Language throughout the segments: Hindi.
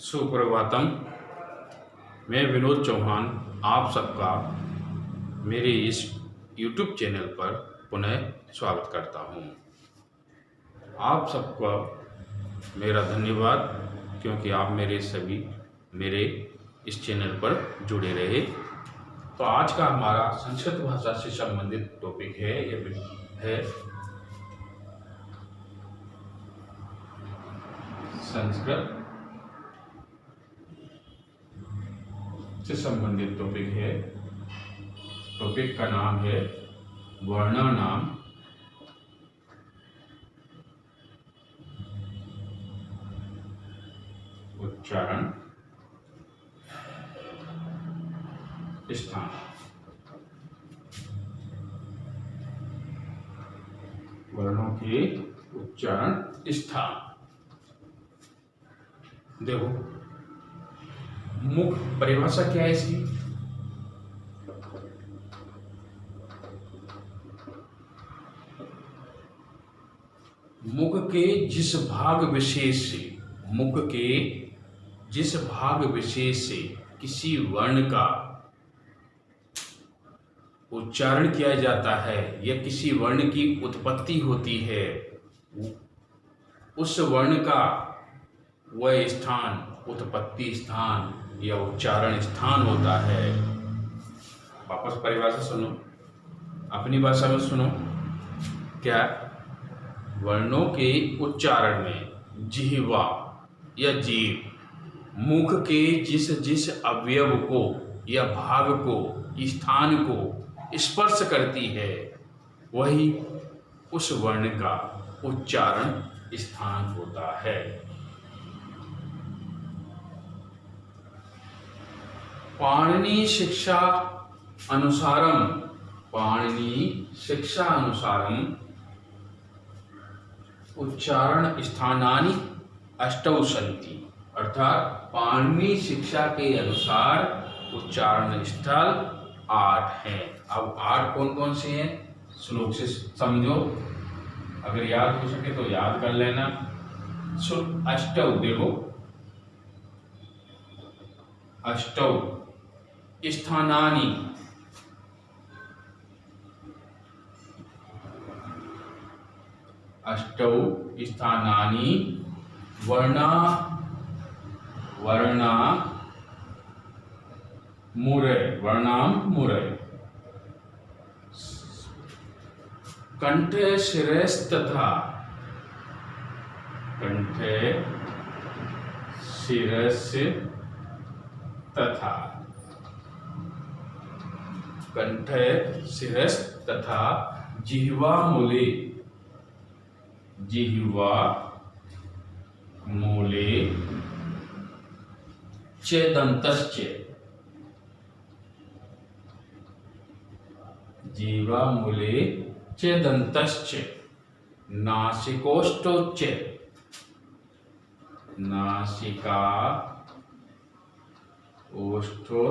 सुप्रभातम। मैं विनोद चौहान आप सबका मेरे इस YouTube चैनल पर पुनः स्वागत करता हूँ। आप सबका मेरा धन्यवाद, क्योंकि आप मेरे इस चैनल पर जुड़े रहे। तो आज का हमारा संस्कृत भाषा से संबंधित टॉपिक है, यह है संस्कृत से संबंधित टॉपिक है। टॉपिक का नाम है वर्णानाम उच्चारण स्थान। वर्णों के उच्चारण स्थान। देखो, मुख्य परिभाषा क्या है इसकी? मुख के जिस भाग विशेष से किसी वर्ण का उच्चारण किया जाता है या किसी वर्ण की उत्पत्ति होती है, उस वर्ण का वह स्थान उत्पत्ति स्थान या उच्चारण स्थान होता है। वापस परिभाषा सुनो, अपनी भाषा में सुनो। क्या? वर्णों के उच्चारण में जिह्वा या जीभ मुख के जिस अवयव को या भाग को स्थान को स्पर्श करती है, वही उस वर्ण का उच्चारण स्थान होता है। पाणिनि शिक्षा अनुसारम उच्चारण स्थानानि अष्टौ सन्ति। अर्थात पाणिनि शिक्षा के अनुसार उच्चारण स्थल 8 हैं। अब 8 कौन कौन से हैं? श्लोक से समझो, अगर याद हो सके तो याद कर लेना। अष्टौ, देखो, अष्टौ स्थानानि, अष्टौ स्थानानि वर्णा मुरय कंठे शिरस्तथा कंठे शिरस्तथा जिह्वा मूले च दन्तश्च। जिह्वा मूले च दन्तश्च नासिकोष्ठौ च नासिका ओष्ठौ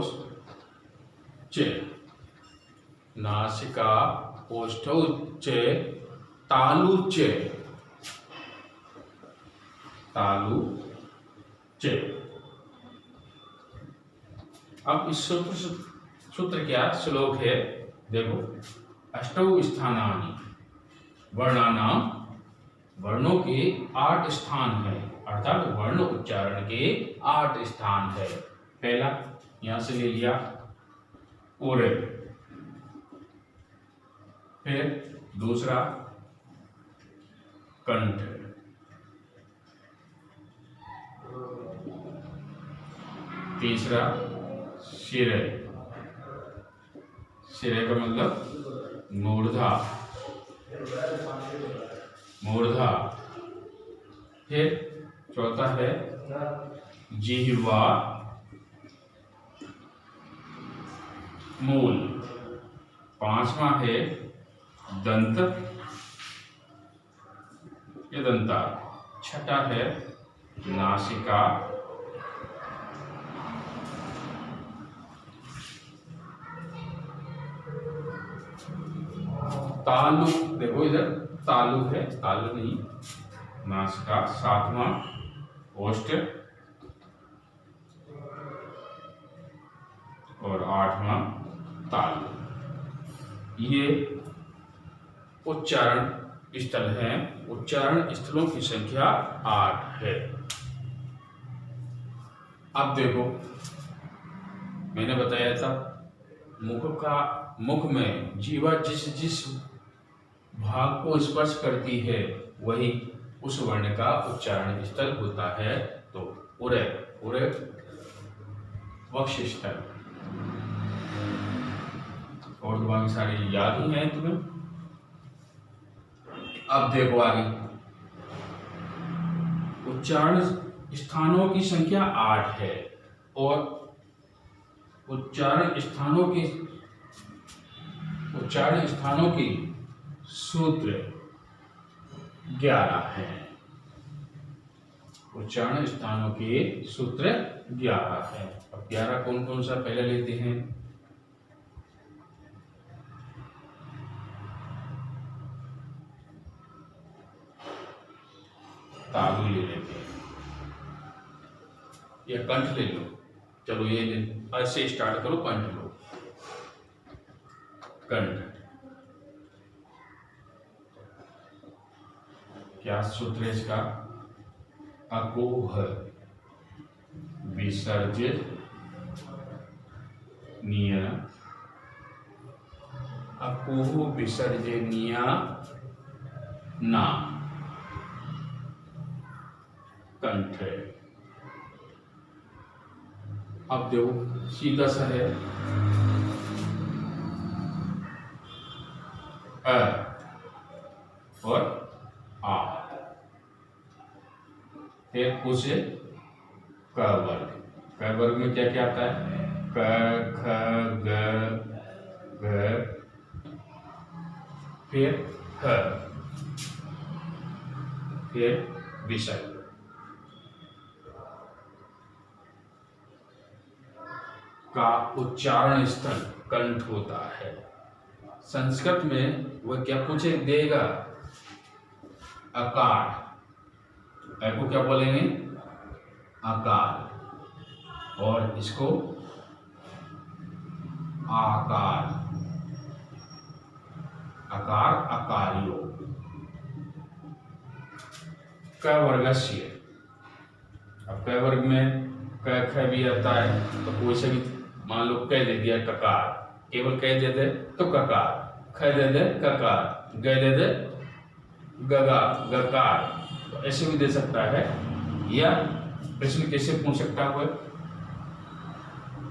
च तालु च। अब इस सूत्र क्या श्लोक है? देखो, अष्टौ स्थानानि वर्णानाम, वर्णों के 8 स्थान है, अर्थात वर्ण उच्चारण के 8 स्थान है। पहला यहां से ले लिया ओरे, फिर दूसरा कंठ, तीसरा शिरे का मतलब मूर्धा, फिर चौथा है जिह्वा मूल, पांचवा है दंत या दंता, छठा है नासिका, तालु, देखो इधर तालु है, तालु नहीं, नासिका, सातवां ओष्ठ, 8वां तालु। ये उच्चारण स्थल हैं। उच्चारण स्थलों की संख्या 8 है। अब देखो, मैंने बताया था मुख में जीवा जिस भाग को स्पर्श करती है वही उस वर्ण का उच्चारण स्थल होता है। तो उरे वक्षस्थल। और बाकी सारी याद ही है तुम्हें। अब देखो आगे, उच्चारण स्थानों की संख्या 8 है और उच्चारण स्थानों की सूत्र 11 है। उच्चारण स्थानों के सूत्र 11 है। अब 11 कौन कौन सा पहले लेते हैं? तालु ले लेते हैं या कंठ ले लो। चलो ये ऐसे स्टार्ट करो, कंठ लो। कंठ क्या सूत्र है इसका? अकोह विसर्जनीय। अकोह विसर्जनीय ना कंठ है। अब देखो सीधा सा है अ और आ। फिर उसे क वर्ग। क वर्ग में क्या क्या आता है? क ख ग घ फिर ह फिर विसर्ग। का उच्चारण स्थल कंठ होता है। संस्कृत में वह क्या पूछे देगा? अकार। को क्या बोलेंगे? आकार। और इसको आकार। आकार अकार्यो। क वर्गस्य। अब क वर्ग में क ख भी आता है तो कोई से भी मान लो कह दे दिया ककार, केवल कह दे दे तो ककार, ख दे दे ककार, ग दे दे गगा गकार। तो ऐसे भी दे सकता है। या प्रश्न कैसे पूछ सकता है?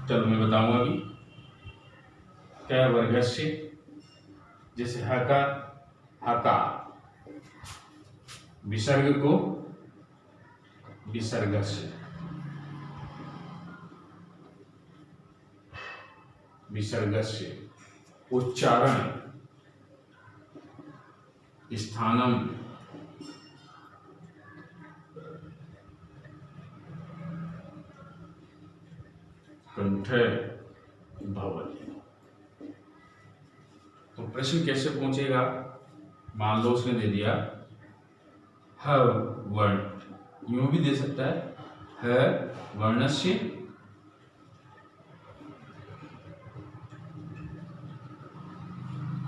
चलो मैं बताऊंगा अभी। क वर्गस्य जैसे हकार, विसर्ग को विसर्गस्य। विसर्गस्य उच्चारण स्थानम कंठे भवति। तो प्रश्न कैसे पूछेगा? मान लो उसने दे दिया ह वर्ण, यूं भी दे सकता है ह वर्णस्य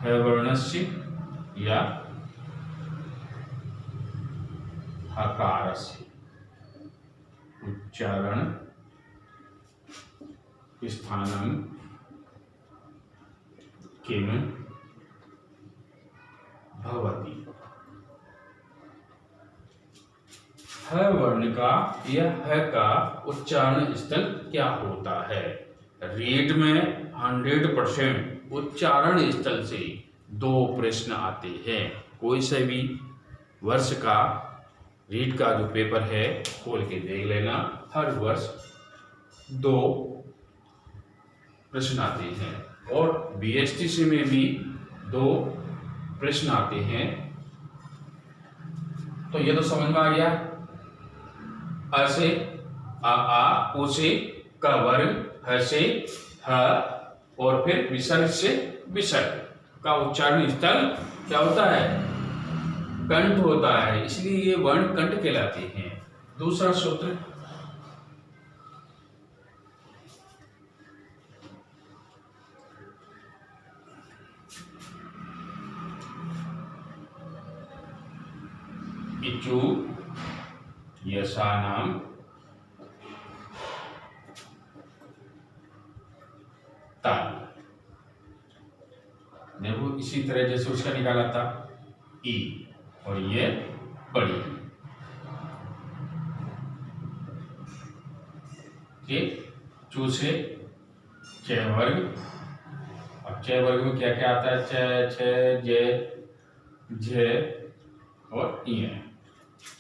ह वर्णस्य या हकारस्य। उच्चारण स्थानम किम भवति। ह वर्ण का या ह का उच्चारण स्थल क्या होता है? रीट में 100% उच्चारण स्थल से 2 प्रश्न आते हैं। कोई से भी वर्ष का रीट का जो पेपर है खोल के देख लेना। हर वर्ष 2 प्रश्न आते हैं और बीएसटीसी में भी 2 प्रश्न आते हैं। तो ये तो समझ में आ गया। अ से आ, उ से क वर्ग, ह से ह और फिर विसर्ग से विसर्ग का उच्चारण स्थल क्या होता है? कंठ होता है। इसलिए ये वर्ण कंठ कहलाते हैं। दूसरा सूत्र सा नाम तालु। देखो इसी तरह जैसे उसका निकाला था ई, और ये बड़ी, ठीक। चू से च वर्ग, अब च वर्ग में क्या क्या आता है, च छ जे झे और ई,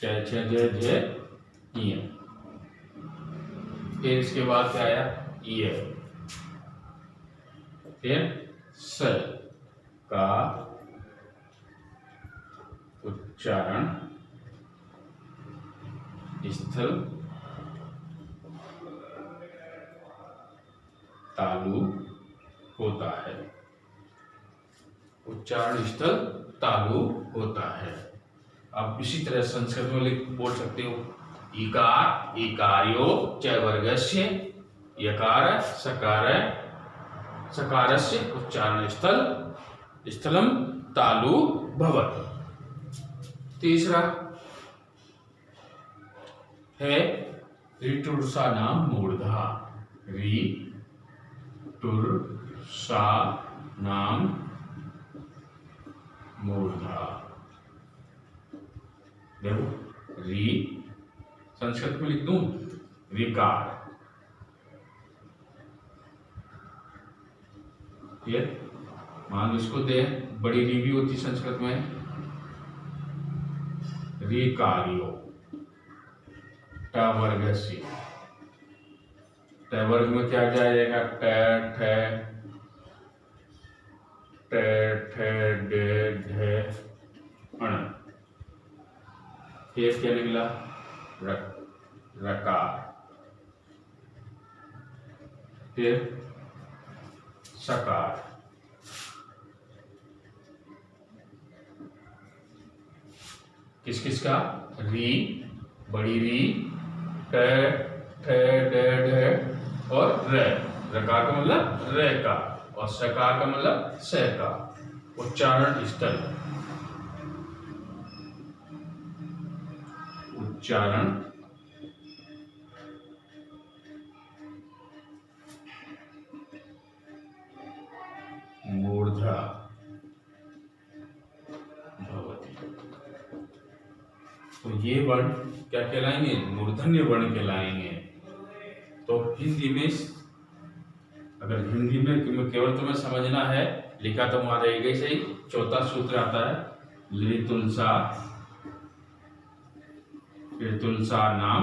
च छ जे झे ई। फिर इसके बाद क्या आया, ई, फिर स का उच्चारण स्थल तालु होता है, उच्चारण स्थल तालु होता है। आप इसी तरह संस्कृत में बोल सकते हो, इकार इकार्यो च वर्गस्य यकार सकार सकारस्य उच्चारण स्थलम तालु भवति। तीसरा है ऋटुर्सा नाम मूर्धा, ऋटुर्सा नाम मूर्धा। देखो री संस्कृत में लिख दूं विकार, फिर मान लो इसको दे, बड़ी री भी होती संस्कृत में, रिकार्यो ट वर्ग से, ट वर्ग में क्या जाएगा, ट ठ ट ठ डे ढे अण, फिर क्या निकला रकार, फिर सकार, किस किस का, री बड़ी री, ट ठ ड ढ और र, रकार का मतलब र का, और सकार का मतलब स का। उच्चारण स्थल, उच्चारण मूर्धा भवति। तो ये वर्ण क्या कहलाएंगे, मूर्धन्य वर्ण कहलाएंगे। तो हिंदी में, अगर हिंदी में केवल तुम्हें समझना है, लिखा तो वहां रहेगा सही। चौथा सूत्र आता है ऋतुलसा, ऋतुलसा नाम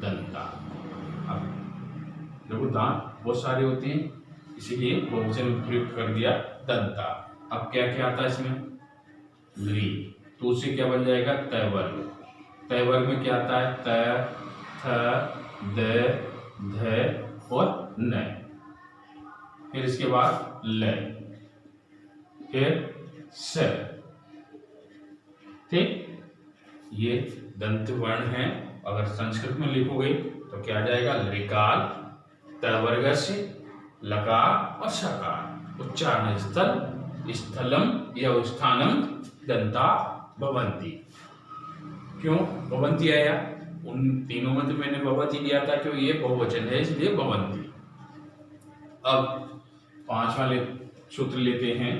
दंता। अब देखो दांत बहुत सारे होते हैं, इसीलिए बहुवचन प्रयुक्त कर दिया दंता। अब क्या क्या आता है इसमें, ली, तो उससे क्या बन जाएगा, तय वर्ग। तय वर्ग में क्या आता है, त थ द ध और न, फिर इसके बाद ल, फिर स, ठीक। ये दंत वर्ण है। अगर संस्कृत में लिखोगे तो क्या आ जाएगा, लिकार त वर्ग से लकार और सकार। उच्चारण स्थल स्थलम या स्थानम दंता भवंती। क्यों भवंती आया, उन तीनों में तो मैंने भवती लिया था, क्यों ये बहुवचन है इसलिए भवंती। अब पांचवा सूत्र लेते हैं,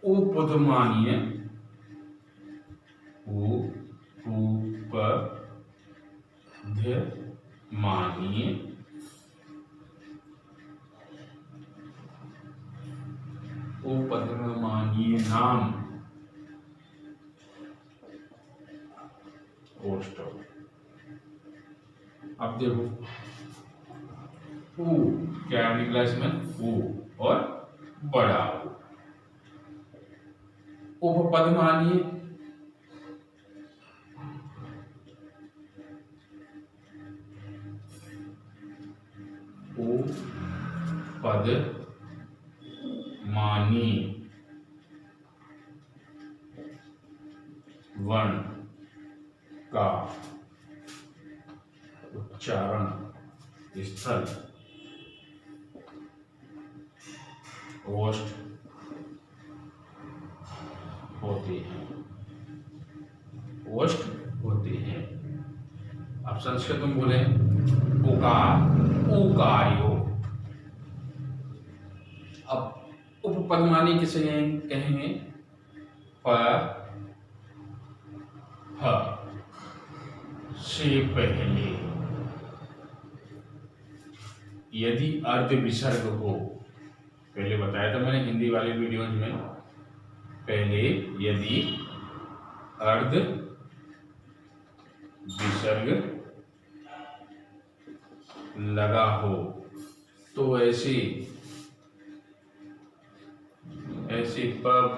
उपधमानीय, उपधमानीय उपधमानीय नाम ओष्ठ। अब देखो ऊ क्या निकला इसमें, ऊ और बड़ा ऊ। उपपदमानीय, पद मानी वर्ण का उच्चारण स्थल ओष्ठ होते हैं, ओष्ठ होते हैं। अब संस्कृत में बोले उकार, उकार्यो। अब उपपदमानी किसे कहेंगे? प ह से पहले यदि अर्ध विसर्ग हो, पहले बताया था मैंने हिंदी वाले वीडियोज में, पहले यदि अर्ध विसर्ग लगा हो तो ऐसे प फ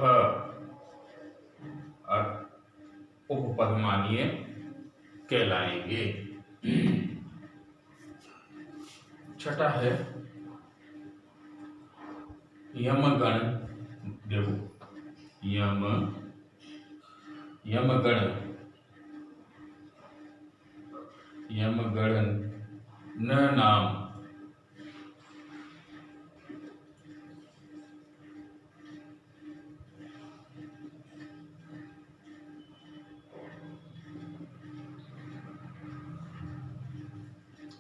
उपपदमानीय कहलाएंगे। छठा है यमगण। देखो यमगण, यमगण न नाम,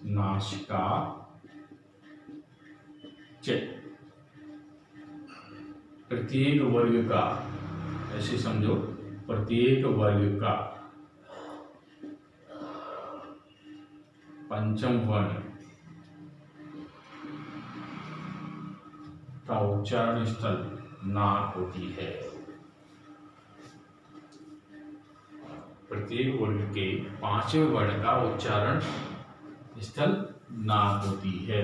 नासिका च। प्रत्येक वर्ग का, ऐसे समझो, प्रत्येक वर्ग का पंचम वर्ण का उच्चारण स्थल नाक होती है। प्रत्येक वर्ग के पांचवें वर्ण का उच्चारण स्थल नाक होती है।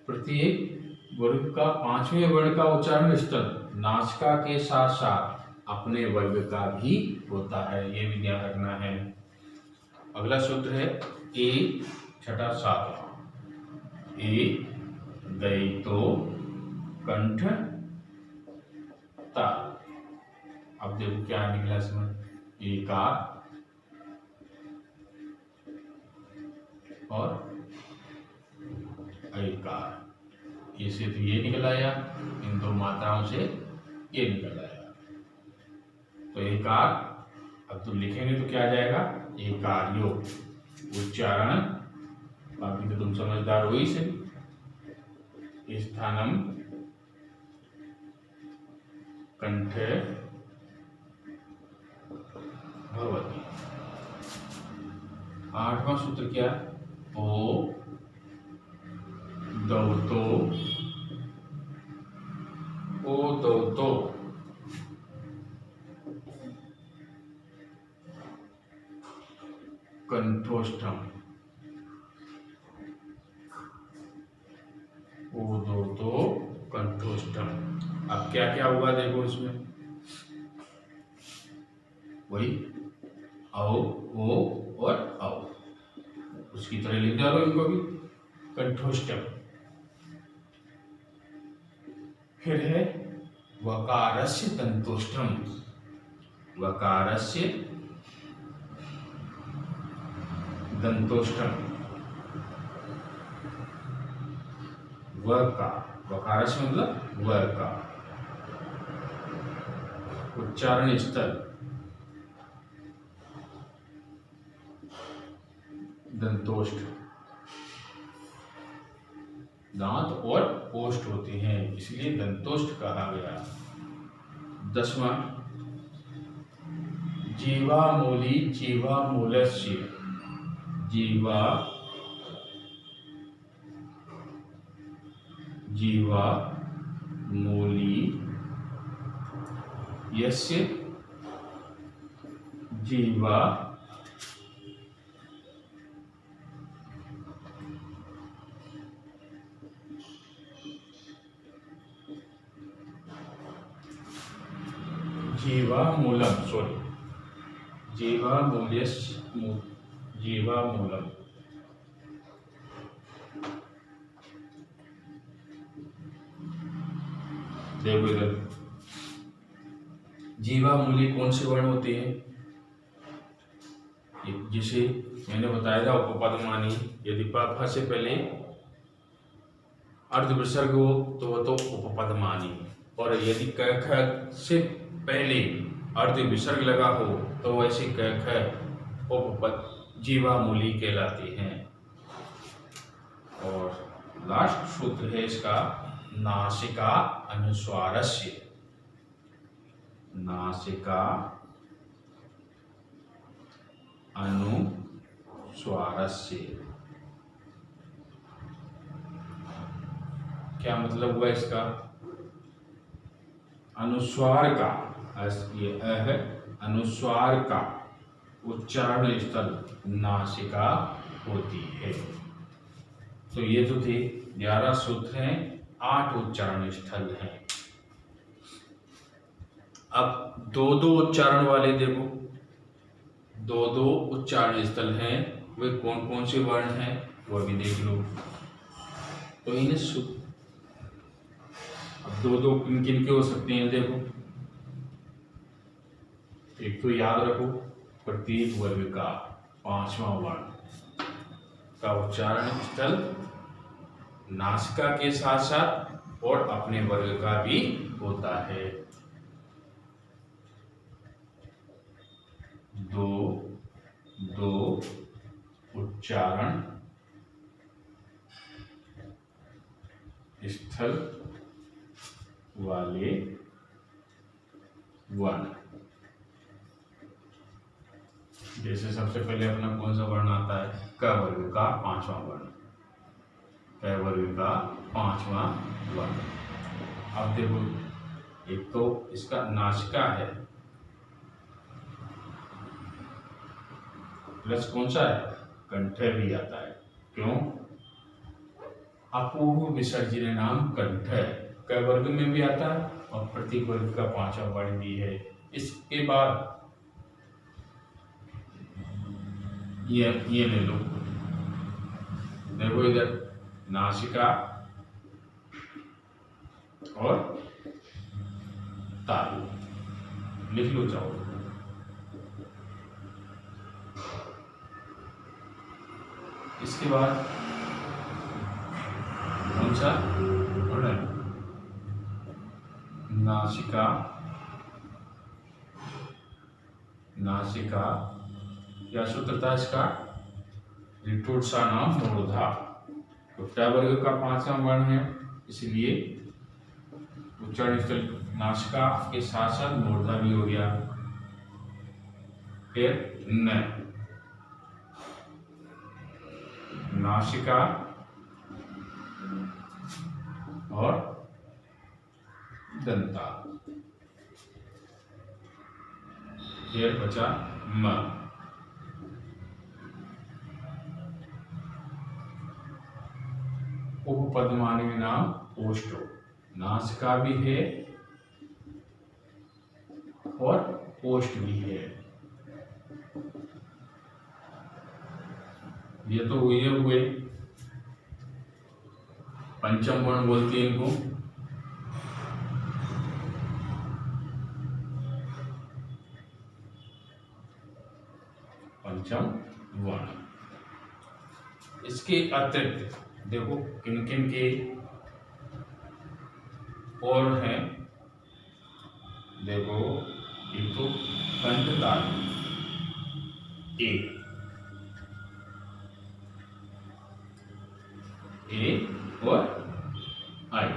प्रत्येक वर्ग का पांचवें वर्ण का उच्चारण स्थल नासिका के साथ साथ अपने वर्ग का भी होता है, ये भी ध्यान रखना है। अगला सूत्र है ए, छठा सातवां, ए दयितो कंठ ता। अब देखो क्या निकला इसमें, एकार और ऐकार। ये से तो ये निकल आया, इन दो मात्राओं से ये निकल आया। तो एकार, अब तुम लिखेंगे तो क्या आ जाएगा? एकार्यो। उच्चारण बाकी तो तुम समझदार हो ही से। स्थानम कंठे भवति। आठवां सूत्र क्या? ओ दौतो, ओ दौतो कंठोष्ठम, ओ दौतो कंठोष्ठम। अब क्या क्या हुआ देखो इसमें, वही औ, ओ और औ, उसकी तरह लिख डालो इनको भी, कंठोष्ठम। फिर है वकारस्य दंतोष्ठम, वकारस्य दंतोष्ठम। व का, वकारस्य मतलब व का उच्चारण स्थल दंतोष्ठ। दांत और ओष्ठ होते हैं, इसलिए दंतोष्ठ कहा गया। 10वां जीवामूली, जीवामूलस्य, जीवा जीवामूली यस्य जीवा जीवामूलम, सॉरी, जीवामूल्यस्य, जीवामूलम। देखो इधर जीवामूली कौन से वर्ण होते हैं? जिसे मैंने बताया था उपपदमानी। यदि प से पहले अर्ध विसर्ग हो तो वह तो उपपदमानी, और यदि क ख से पहले अर्ध विसर्ग लगा हो तो वैसे क ख उपपद जीवामूली कहलाती हैं। और लास्ट सूत्र है इसका नासिका अनुस्वारस्य। नासिका अनुस्वारस्य क्या मतलब हुआ इसका? अनुस्वार का, ये अ है, अनुस्वार का उच्चारण स्थल नासिका होती है। तो ये तो थे 11 सूत्र हैं, 8 उच्चारण स्थल हैं। अब दो दो उच्चारण वाले देखो, दो दो उच्चारण स्थल हैं, वे कौन कौन से वर्ण हैं वो भी देख लो। तो इन्हें अब दो दो किन किन के हो सकते हैं देखो। एक तो याद रखो, प्रत्येक वर्ग का 5वां वर्ण का उच्चारण स्थल नासिका के साथ साथ और अपने वर्ग का भी होता है। दो दो उच्चारण स्थल वाले वर्ण। जैसे सबसे पहले अपना कौन सा वर्ण आता है? क वर्ग का 5वां वर्ण, क वर्ग का 5वां वर्ण। अब देखो, एक तो इसका नासिका है, प्लस कौन सा है? कंठ भी आता है। क्यों? अपूर्व विसर्जन नाम कंठ क वर्ग में भी आता है और प्रत्येक वर्ग का 5वां वर्ण भी है। इसके बाद ये ले लो, देखो इधर नासिका और तालु, लिख लो चाहो। इसके बाद कौन सा? नासिका, नासिका क्या सूत्र था इसका? रिटोसा नाम मूर्धा। तो ट वर्ग का 5वां वर्ण है, इसलिए उच्चारण स्थल नासिका के साथ साथ मूर्धा भी हो गया। फिर न, नासिका और दंता। फिर बचा म। उपपदमानी नाम ओष्ठो, नासिका भी है और ओष्ठ भी है। ये तो हुए पंचम वर्ण बोलते हैं इनको। पंचम वर्ण। इसके अतिरिक्त देखो किन किन के और हैं। देखो, एक तो कंठ तालु, ए और आई,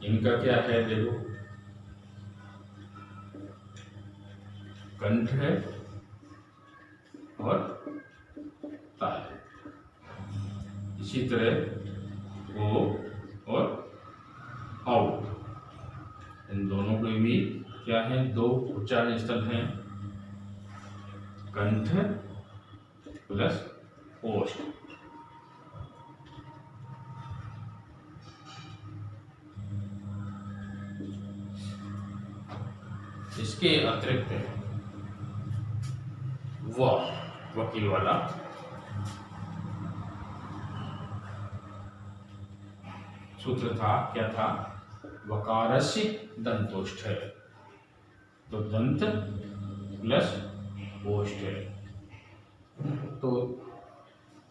इनका क्या है? देखो, कंठ है और ताल। इसी तरह ओ और औ, इन दोनों के भी क्या है? दो उच्चारण स्थल हैं, कंठ प्लस ओष्ठ। इसके अतिरिक्त वकील वाला सूत्र था, क्या था? वकारस्य दंतोष्ठ है, तो दंत प्लस ओष्ठ है। तो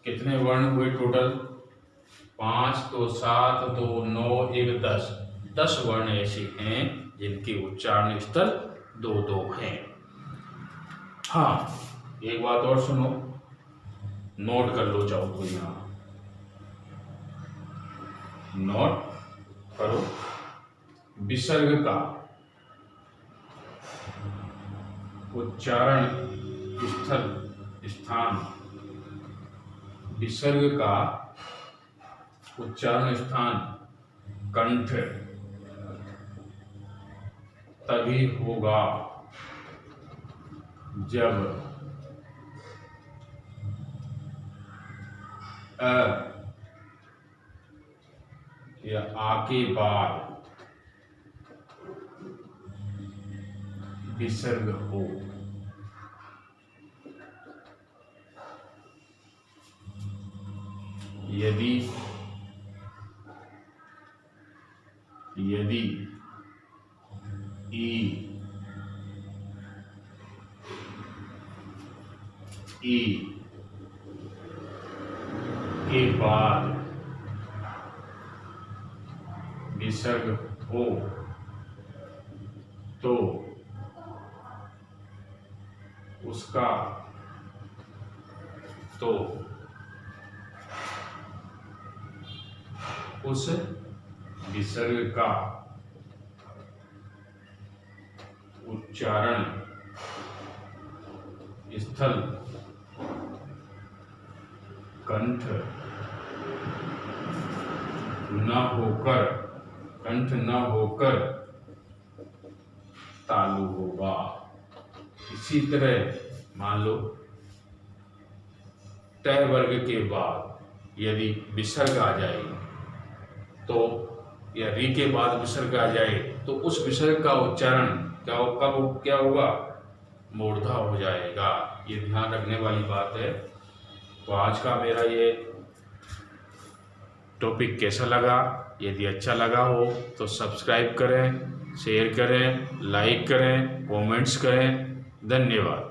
कितने वर्ण हुए टोटल? 5, तो 7, 2, 9, 1, 10, 10 वर्ण ऐसे हैं जिनके उच्चारण स्थल 2-2 हैं। हाँ, एक बात और सुनो, नोट कर लो चाहो तो, यहाँ नोट करो। विसर्ग का उच्चारण स्थान, विसर्ग का उच्चारण स्थान कंठ तभी होगा जब अ या आ के बाद विसर्ग हो। यदि ई के बाद विसर्ग हो तो उस विसर्ग का उच्चारण स्थल कंठ न होकर तालु होगा। इसी तरह मान लो तय वर्ग के बाद यदि विसर्ग आ जाए तो, या री के बाद विसर्ग आ जाए तो उस विसर्ग का उच्चारण क्या होगा? मूर्धा हो जाएगा। ये ध्यान रखने वाली बात है। तो आज का मेरा ये टॉपिक कैसा लगा? यदि अच्छा लगा हो तो सब्सक्राइब करें, शेयर करें, लाइक करें, कमेंट्स करें। धन्यवाद।